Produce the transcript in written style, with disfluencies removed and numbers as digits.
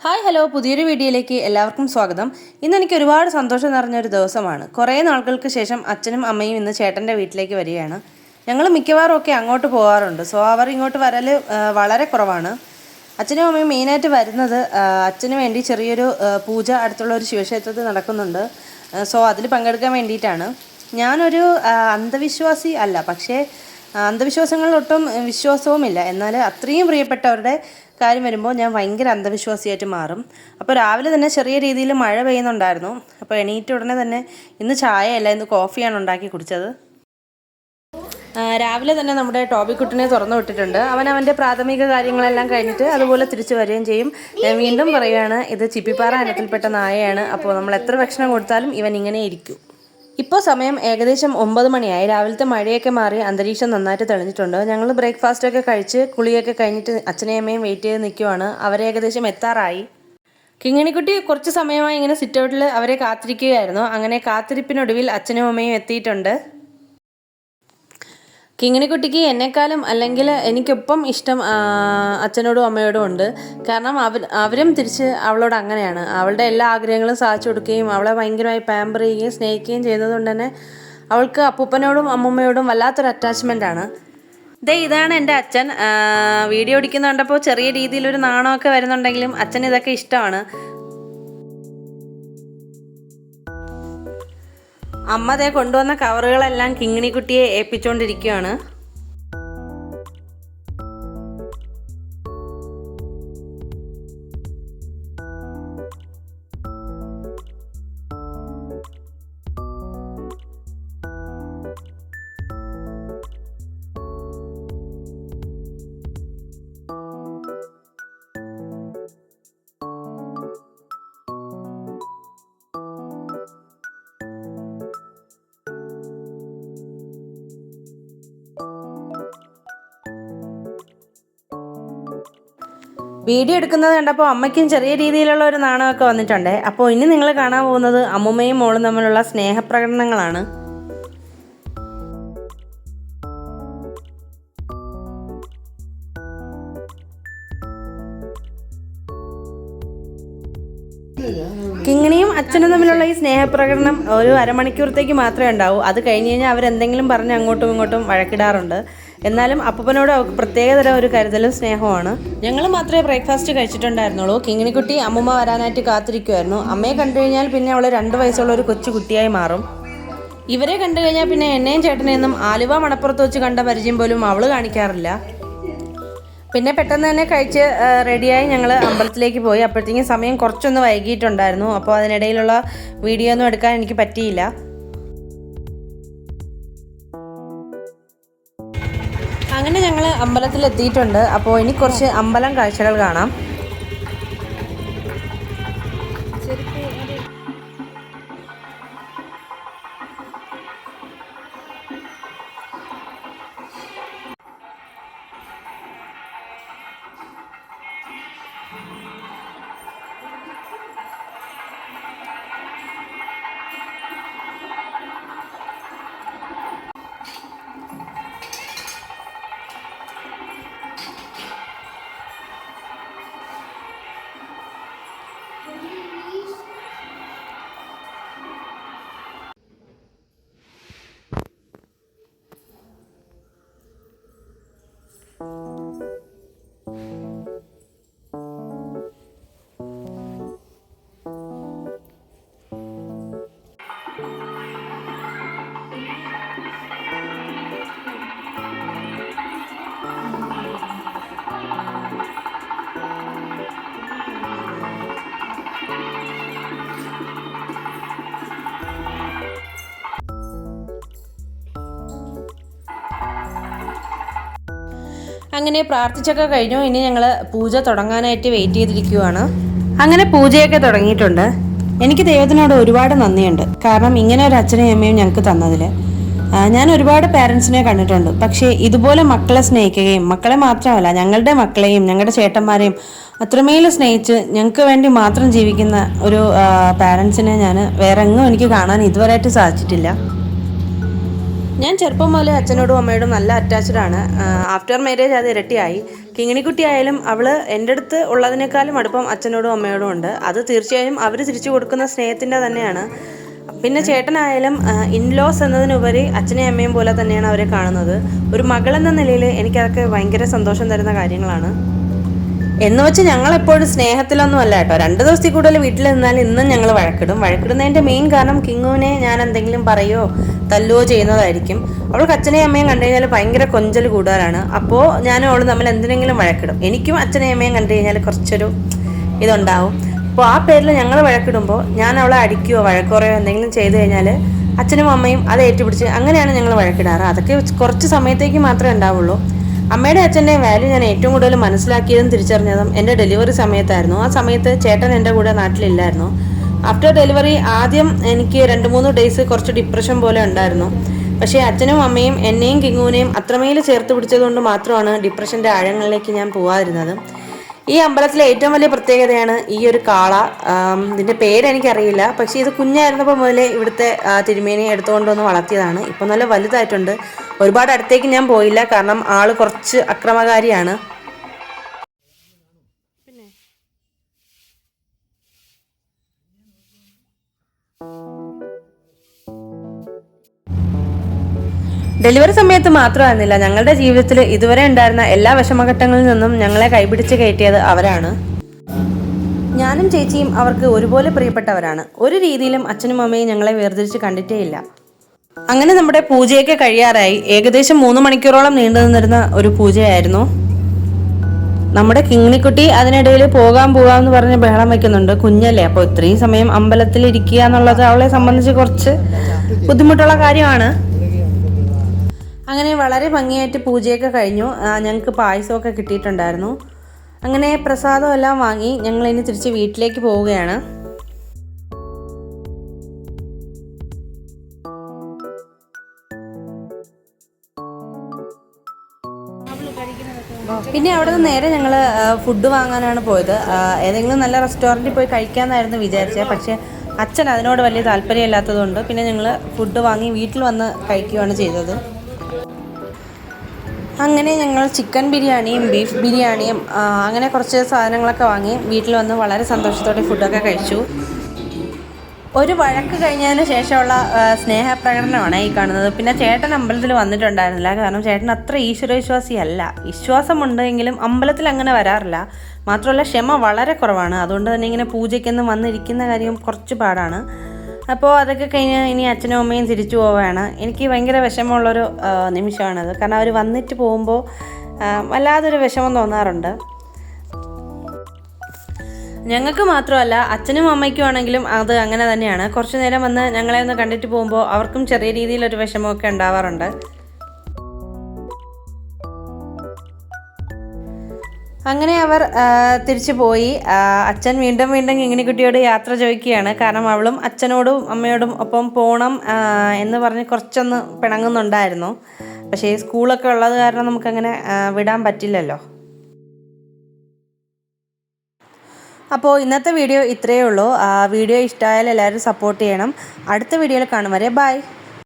Hi hello, പുതിയൊരു വീഡിയോയിലേക്ക് എല്ലാവർക്കും സ്വാഗതം. ഇന്ന് എനിക്ക് ഒരുപാട് സന്തോഷം നിറഞ്ഞൊരു ദിവസമാണ്. കുറേ നാളുകൾക്ക് ശേഷം അച്ഛനും അമ്മയും ഇന്ന് ചേട്ടൻ്റെ വീട്ടിലേക്ക് വരികയാണ്. ഞങ്ങൾ മിക്കവാറും ഒക്കെ അങ്ങോട്ട് പോകാറുണ്ട്. സോ അവർ ഇങ്ങോട്ട് വരൽ വളരെ കുറവാണ്. അച്ഛനും അമ്മയും മെയിനായിട്ട് വരുന്നത് അച്ഛന് വേണ്ടി ചെറിയൊരു പൂജ അടുത്തുള്ള ഒരു ശിവക്ഷേത്രത്തിൽ നടക്കുന്നുണ്ട്. സോ അതിൽ പങ്കെടുക്കാൻ വേണ്ടിയിട്ടാണ്. ഞാനൊരു അന്ധവിശ്വാസി അല്ല, പക്ഷേ അന്ധവിശ്വാസങ്ങളിലൊട്ടും വിശ്വാസവുമില്ല. എന്നാൽ അത്രയും പ്രിയപ്പെട്ടവരുടെ കാര്യം വരുമ്പോൾ ഞാൻ ഭയങ്കര അന്ധവിശ്വാസിയായിട്ട് മാറും. അപ്പോൾ രാവിലെ തന്നെ ചെറിയ രീതിയിൽ മഴ പെയ്യുന്നുണ്ടായിരുന്നു. അപ്പോൾ എണീറ്റ ഉടനെ തന്നെ ഇന്ന് ചായയല്ല, ഇന്ന് കോഫിയാണ് ഉണ്ടാക്കി കുടിച്ചത്. രാവിലെ തന്നെ നമ്മുടെ ടോബിക്കുട്ടിനെ തുറന്നു വിട്ടിട്ടുണ്ട്. അവൻ്റെ പ്രാഥമിക കാര്യങ്ങളെല്ലാം കഴിഞ്ഞിട്ട് അതുപോലെ തിരിച്ചു വരികയും ചെയ്യും. ഞാൻ വീണ്ടും പറയുകയാണ്, ഇത് ചിപ്പിപ്പാറ ഇനത്തിൽപ്പെട്ട നായയാണ്. അപ്പോൾ നമ്മൾ എത്ര ഭക്ഷണം കൊടുത്താലും ഇവൻ ഇങ്ങനെ ഇരിക്കും. ഇപ്പോൾ സമയം ഏകദേശം 9 മണിയായി. രാവിലത്തെ മഴയൊക്കെ മാറി അന്തരീക്ഷം നന്നായിട്ട് തെളിഞ്ഞിട്ടുണ്ട്. ഞങ്ങൾ ബ്രേക്ക്ഫാസ്റ്റൊക്കെ കഴിച്ച് കുളിയൊക്കെ കഴിഞ്ഞിട്ട് അച്ഛനെയും അമ്മയും വെയിറ്റ് ചെയ്ത് നിൽക്കുവാണ്. അവരെ ഏകദേശം എത്താറായി. കിങ്ങിണിക്കുട്ടി കുറച്ച് സമയമായി ഇങ്ങനെ സിറ്റ് ഔട്ടിൽ അവരെ കാത്തിരിക്കുകയായിരുന്നു. അങ്ങനെ കാത്തിരിപ്പിനൊടുവിൽ അച്ഛനും അമ്മയും എത്തിയിട്ടുണ്ട്. കിങ്ങിണിക്കുട്ടിക്ക് എന്നെക്കാളും അല്ലെങ്കിൽ എനിക്കൊപ്പം ഇഷ്ടം അച്ഛനോടും അമ്മയോടും ഉണ്ട്. കാരണം അവരും തിരിച്ച് അവളോട് അങ്ങനെയാണ്. അവളുടെ എല്ലാ ആഗ്രഹങ്ങളും സാധിച്ചു കൊടുക്കുകയും അവളെ ഭയങ്കരമായി പാമ്പർ ചെയ്യുകയും സ്നേഹിക്കുകയും ചെയ്യുന്നതുകൊണ്ട് തന്നെ അവൾക്ക് അപ്പൂപ്പനോടും അമ്മൂമ്മയോടും വല്ലാത്തൊരു അറ്റാച്ച്മെൻ്റ് ആണ്. ഇതാണ് എൻ്റെ അച്ഛൻ. വീഡിയോ ഓടിക്കുന്ന കണ്ടപ്പോൾ ചെറിയ രീതിയിലൊരു നാണമൊക്കെ വരുന്നുണ്ടെങ്കിലും അച്ഛന് ഇതൊക്കെ ഇഷ്ടമാണ്. അമ്മ ദേ കൊണ്ടുവന്ന കവറുകളെല്ലാം കിങ്ങിണിക്കുട്ടിയെ ഏൽപ്പിച്ചുകൊണ്ടിരിക്കുകയാണ്. വീഡിയോ എടുക്കുന്നത് കണ്ടപ്പോൾ അമ്മയ്ക്കും ചെറിയ രീതിയിലുള്ള ഒരു നാണമൊക്കെ വന്നിട്ടുണ്ട്. അപ്പോൾ ഇനി നിങ്ങൾ കാണാൻ പോകുന്നത് അമ്മുമ്മയും മോളും തമ്മിലുള്ള സ്നേഹപ്രകടനങ്ങളാണ്. കിങ്ങിണിയും അച്ഛനും തമ്മിലുള്ള ഈ സ്നേഹപ്രകടനം ഒരു അരമണിക്കൂറത്തേക്ക് മാത്രമേ ഉണ്ടാവൂ. അത് കഴിഞ്ഞ് കഴിഞ്ഞാൽ അവരെന്തെങ്കിലും പറഞ്ഞ് അങ്ങോട്ടും ഇങ്ങോട്ടും വഴക്കിടാറുണ്ട്. എന്നാലും അപ്പൂപ്പനോട് അവർക്ക് പ്രത്യേകതരം ഒരു കരുതലും സ്നേഹമാണ്. ഞങ്ങൾ മാത്രമേ ബ്രേക്ക്ഫാസ്റ്റ് കഴിച്ചിട്ടുണ്ടായിരുന്നുള്ളൂ. കിങ്ങിണിക്കുട്ടി അമ്മുമ്മ വരാനായിട്ട് കാത്തിരിക്കുമായിരുന്നു. അമ്മയെ കണ്ടു കഴിഞ്ഞാൽ പിന്നെ അവൾ 2 വയസ്സുള്ള ഒരു കൊച്ചു കുട്ടിയായി മാറും. ഇവരെ കണ്ടു കഴിഞ്ഞാൽ പിന്നെ എന്നെയും ചേട്ടനെയൊന്നും ആലുവ മണപ്പുറത്ത് വെച്ച് കണ്ട പരിചയം പോലും അവൾ കാണിക്കാറില്ല. പിന്നെ പെട്ടെന്ന് തന്നെ കഴിച്ച് റെഡിയായി ഞങ്ങൾ അമ്പലത്തിലേക്ക് പോയി. അപ്പോഴത്തേക്കും സമയം കുറച്ചൊന്ന് വൈകിയിട്ടുണ്ടായിരുന്നു. അപ്പോൾ അതിനിടയിലുള്ള വീഡിയോ ഒന്നും എടുക്കാൻ എനിക്ക് പറ്റിയില്ല. അങ്ങനെ ഞങ്ങൾ അമ്പലത്തിൽ എത്തിയിട്ടുണ്ട്. അപ്പോൾ ഇനി കുറച്ച് അമ്പലം കാഴ്ചകൾ കാണാം. അങ്ങനെ പ്രാർത്ഥിച്ചൊക്കെ കഴിഞ്ഞു. ഇനി ഞങ്ങൾ പൂജ തുടങ്ങാനായിട്ട് വെയിറ്റ് ചെയ്തിരിക്കുകയാണ്. അങ്ങനെ പൂജയൊക്കെ തുടങ്ങിയിട്ടുണ്ട്. എനിക്ക് ദൈവത്തിനോട് ഒരുപാട് നന്ദിയുണ്ട്. കാരണം ഇങ്ങനെ ഒരു അച്ഛനെയും അമ്മയും ഞങ്ങൾക്ക് തന്നതിൽ. ഞാൻ ഒരുപാട് പാരൻസിനെ കണ്ടിട്ടുണ്ട്. പക്ഷേ ഇതുപോലെ മക്കളെ സ്നേഹിക്കുകയും മക്കളെ മാത്രമല്ല ഞങ്ങളുടെ മക്കളെയും ഞങ്ങളുടെ ചേട്ടന്മാരെയും അത്രമേൽ സ്നേഹിച്ച് ഞങ്ങൾക്ക് വേണ്ടി മാത്രം ജീവിക്കുന്ന ഒരു പാരൻസിനെ ഞാൻ വേറെ എങ്ങും എനിക്ക് കാണാൻ ഇതുവരെയായിട്ട് സാധിച്ചിട്ടില്ല. ഞാൻ ചെറുപ്പം മുതലേ അച്ഛനോടും അമ്മയോടും നല്ല അറ്റാച്ച്ഡ് ആണ്. ആഫ്റ്റർ മാരേജ് അത് ഇരട്ടിയായി. കിങ്ങിണിക്കുട്ടി ആയാലും അവൾ എൻ്റെ അടുത്ത് ഉള്ളതിനേക്കാളും അടുപ്പം അച്ഛനോടും അമ്മയോടും ഉണ്ട്. അത് തീർച്ചയായും അവർ തിരിച്ചു കൊടുക്കുന്ന സ്നേഹത്തിൻ്റെ തന്നെയാണ്. പിന്നെ ചേട്ടനായാലും ഇൻലോസ് എന്നതിനുപരി അച്ഛനെയും അമ്മയും പോലെ തന്നെയാണ് അവരെ കാണുന്നത്. ഒരു മകളെന്ന നിലയിൽ എനിക്കതൊക്കെ ഭയങ്കര സന്തോഷം തരുന്ന കാര്യങ്ങളാണ്. എന്ന് വെച്ച് ഞങ്ങളെപ്പോഴും സ്നേഹത്തിലൊന്നും അല്ല കേട്ടോ. 2 ദിവസത്തിൽ കൂടുതൽ വീട്ടിൽ നിന്നാൽ ഇന്നും ഞങ്ങൾ വഴക്കിടുന്നതിൻ്റെ മെയിൻ കാരണം കിങ്ങുവിനെ ഞാൻ എന്തെങ്കിലും പറയുകയോ തല്ലുകയോ ചെയ്യുന്നതായിരിക്കും. അവൾക്ക് അച്ഛനെയും അമ്മയും കണ്ടു കഴിഞ്ഞാൽ ഭയങ്കര കൊഞ്ചൽ കൂടുതലാണ്. അപ്പോൾ ഞാനും അവളും തമ്മിൽ എന്തിനെങ്കിലും വഴക്കിടും. എനിക്കും അച്ഛനെയും അമ്മയും കണ്ടു കഴിഞ്ഞാൽ കുറച്ചൊരു ഇതുണ്ടാവും. അപ്പോൾ ആ പേരിൽ ഞങ്ങൾ വഴക്കിടുമ്പോൾ ഞാൻ അവളെ അടിക്കുകയോ വഴക്കുറയോ എന്തെങ്കിലും ചെയ്തു കഴിഞ്ഞാൽ അച്ഛനും അമ്മയും അത് ഏറ്റുപിടിച്ച് അങ്ങനെയാണ് ഞങ്ങൾ വഴക്കിടാറ്. അതൊക്കെ കുറച്ച് സമയത്തേക്ക് മാത്രമേ ഉണ്ടാവുള്ളൂ. അമ്മയുടെ അച്ഛൻ്റെയും വാല്യൂ ഞാൻ ഏറ്റവും കൂടുതൽ മനസ്സിലാക്കിയതും തിരിച്ചറിഞ്ഞതും എൻ്റെ ഡെലിവറി സമയത്തായിരുന്നു. ആ സമയത്ത് ചേട്ടൻ എൻ്റെ കൂടെ നാട്ടിലില്ലായിരുന്നു. ആഫ്റ്റർ ഡെലിവറി ആദ്യം എനിക്ക് 2-3 ഡേയ്സ് കുറച്ച് ഡിപ്രഷൻ പോലെ ഉണ്ടായിരുന്നു. പക്ഷേ അച്ഛനും അമ്മയും എന്നെയും കിങ്ങുവിനെയും അത്രമേൽ ചേർത്ത് പിടിച്ചതുകൊണ്ട് മാത്രമാണ് ഡിപ്രഷൻ്റെ ആഴങ്ങളിലേക്ക് ഞാൻ പോകാതിരുന്നത്. ഈ അമ്പലത്തിലെ ഏറ്റവും വലിയ പ്രത്യേകതയാണ് ഈ ഒരു കാള. ഇതിൻ്റെ പേരെനിക്കറിയില്ല. പക്ഷേ ഇത് കുഞ്ഞായിരുന്നപ്പോൾ മുതലേ ഇവിടുത്തെ തിരുമേനി എടുത്തുകൊണ്ടൊന്ന് വളർത്തിയതാണ്. ഇപ്പം നല്ല വലുതായിട്ടുണ്ട്. ഒരുപാട് അടുത്തേക്ക് ഞാൻ പോയില്ല, കാരണം ആള് കുറച്ച് അക്രമകാരിയാണ്. ഡെലിവറി സമയത്ത് മാത്രമായിരുന്നില്ല, ഞങ്ങളുടെ ജീവിതത്തിൽ ഇതുവരെ ഉണ്ടായിരുന്ന എല്ലാ വിഷമഘട്ടങ്ങളിൽ നിന്നും ഞങ്ങളെ കൈപിടിച്ച് കയറ്റിയത് അവരാണ്. ഞാനും ചേച്ചിയും അവർക്ക് ഒരുപോലെ പ്രിയപ്പെട്ടവരാണ്. ഒരു രീതിയിലും അച്ഛനും അമ്മയും ഞങ്ങളെ വേർതിരിച്ച് കണ്ടിട്ടേ ഇല്ല. അങ്ങനെ നമ്മുടെ പൂജയൊക്കെ കഴിയാറായി. ഏകദേശം 3 മണിക്കൂറോളം നീണ്ടു നിന്നിരുന്ന ഒരു പൂജയായിരുന്നു. നമ്മുടെ കിങ്ങിണിക്കുട്ടി അതിനിടയിൽ പോകാമെന്ന് പറഞ്ഞ് ബഹളം വയ്ക്കുന്നുണ്ട്. കുഞ്ഞല്ലേ, അപ്പോൾ ഇത്രയും സമയം അമ്പലത്തിൽ ഇരിക്കുക എന്നുള്ളത് അവളെ സംബന്ധിച്ച് കുറച്ച് ബുദ്ധിമുട്ടുള്ള കാര്യമാണ്. അങ്ങനെ വളരെ ഭംഗിയായിട്ട് പൂജയൊക്കെ കഴിഞ്ഞു. ഞങ്ങൾക്ക് പായസമൊക്കെ കിട്ടിയിട്ടുണ്ടായിരുന്നു. അങ്ങനെ പ്രസാദം എല്ലാം വാങ്ങി ഞങ്ങൾ ഇനി തിരിച്ച് വീട്ടിലേക്ക് പോവുകയാണ്. പിന്നെ അവിടെ നിന്ന് നേരെ ഞങ്ങൾ ഫുഡ് വാങ്ങാനാണ് പോയത്. ഏതെങ്കിലും നല്ല റെസ്റ്റോറൻറ്റിൽ പോയി കഴിക്കാമെന്നായിരുന്നു വിചാരിച്ചത്. പക്ഷേ അച്ഛൻ അതിനോട് വലിയ താല്പര്യമില്ലാത്തതുകൊണ്ട് പിന്നെ ഞങ്ങൾ ഫുഡ് വാങ്ങി വീട്ടിൽ വന്ന് കഴിക്കുകയാണ് ചെയ്തത്. അങ്ങനെ ഞങ്ങൾ ചിക്കൻ ബിരിയാണിയും ബീഫ് ബിരിയാണിയും അങ്ങനെ കുറച്ച് സാധനങ്ങളൊക്കെ വാങ്ങി വീട്ടിൽ വന്ന് വളരെ സന്തോഷത്തോടെ ഫുഡൊക്കെ കഴിച്ചു. ഒരു വഴക്ക് കഴിഞ്ഞതിന് ശേഷമുള്ള സ്നേഹപ്രകടനമാണ് ഈ കാണുന്നത്. പിന്നെ ചേട്ടൻ അമ്പലത്തിൽ വന്നിട്ടുണ്ടായിരുന്നില്ല, കാരണം ചേട്ടൻ അത്ര ഈശ്വരവിശ്വാസിയല്ല. വിശ്വാസമുണ്ടെങ്കിലും അമ്പലത്തിൽ അങ്ങനെ വരാറില്ല. മാത്രമല്ല ക്ഷമ വളരെ കുറവാണ്. അതുകൊണ്ട് തന്നെ ഇങ്ങനെ പൂജയ്ക്കൊന്നും വന്നിരിക്കുന്ന കാര്യം കുറച്ച് പാടാണ്. അപ്പോൾ അതൊക്കെ കഴിഞ്ഞ് ഇനി അച്ഛനും അമ്മയും തിരിച്ചു പോവുകയാണ്. എനിക്ക് ഭയങ്കര വിഷമമുള്ളൊരു നിമിഷമാണത്. കാരണം അവർ വന്നിട്ട് പോകുമ്പോൾ വല്ലാതൊരു വിഷമം തോന്നാറുണ്ട്. ഞങ്ങൾക്ക് മാത്രമല്ല അച്ഛനും അമ്മയ്ക്കും ആണെങ്കിലും അത് അങ്ങനെ തന്നെയാണ്. കുറച്ചു നേരം വന്ന് ഞങ്ങളെ ഒന്ന് കണ്ടിട്ട് പോകുമ്പോൾ അവർക്കും ചെറിയ രീതിയിലൊരു വിഷമമൊക്കെ ഉണ്ടാവാറുണ്ട്. അങ്ങനെ അവർ തിരിച്ചു പോയി. അച്ഛൻ വീണ്ടും കിങ്ങിണിക്കുട്ടിയോട് യാത്ര ചോദിക്കുകയാണ്. കാരണം അവളും അച്ഛനോടും അമ്മയോടും ഒപ്പം പോകണം എന്ന് പറഞ്ഞ് കുറച്ചൊന്ന് പിണങ്ങുന്നുണ്ടായിരുന്നു. പക്ഷേ സ്കൂളൊക്കെ ഉള്ളത് കാരണം നമുക്കങ്ങനെ വിടാൻ പറ്റില്ലല്ലോ. അപ്പോൾ ഇന്നത്തെ വീഡിയോ ഇത്രയേ ഉള്ളൂ. വീഡിയോ ഇഷ്ടമായാൽ എല്ലാവരും സപ്പോർട്ട് ചെയ്യണം. അടുത്ത വീഡിയോയിൽ കാണും വരെ ബൈ.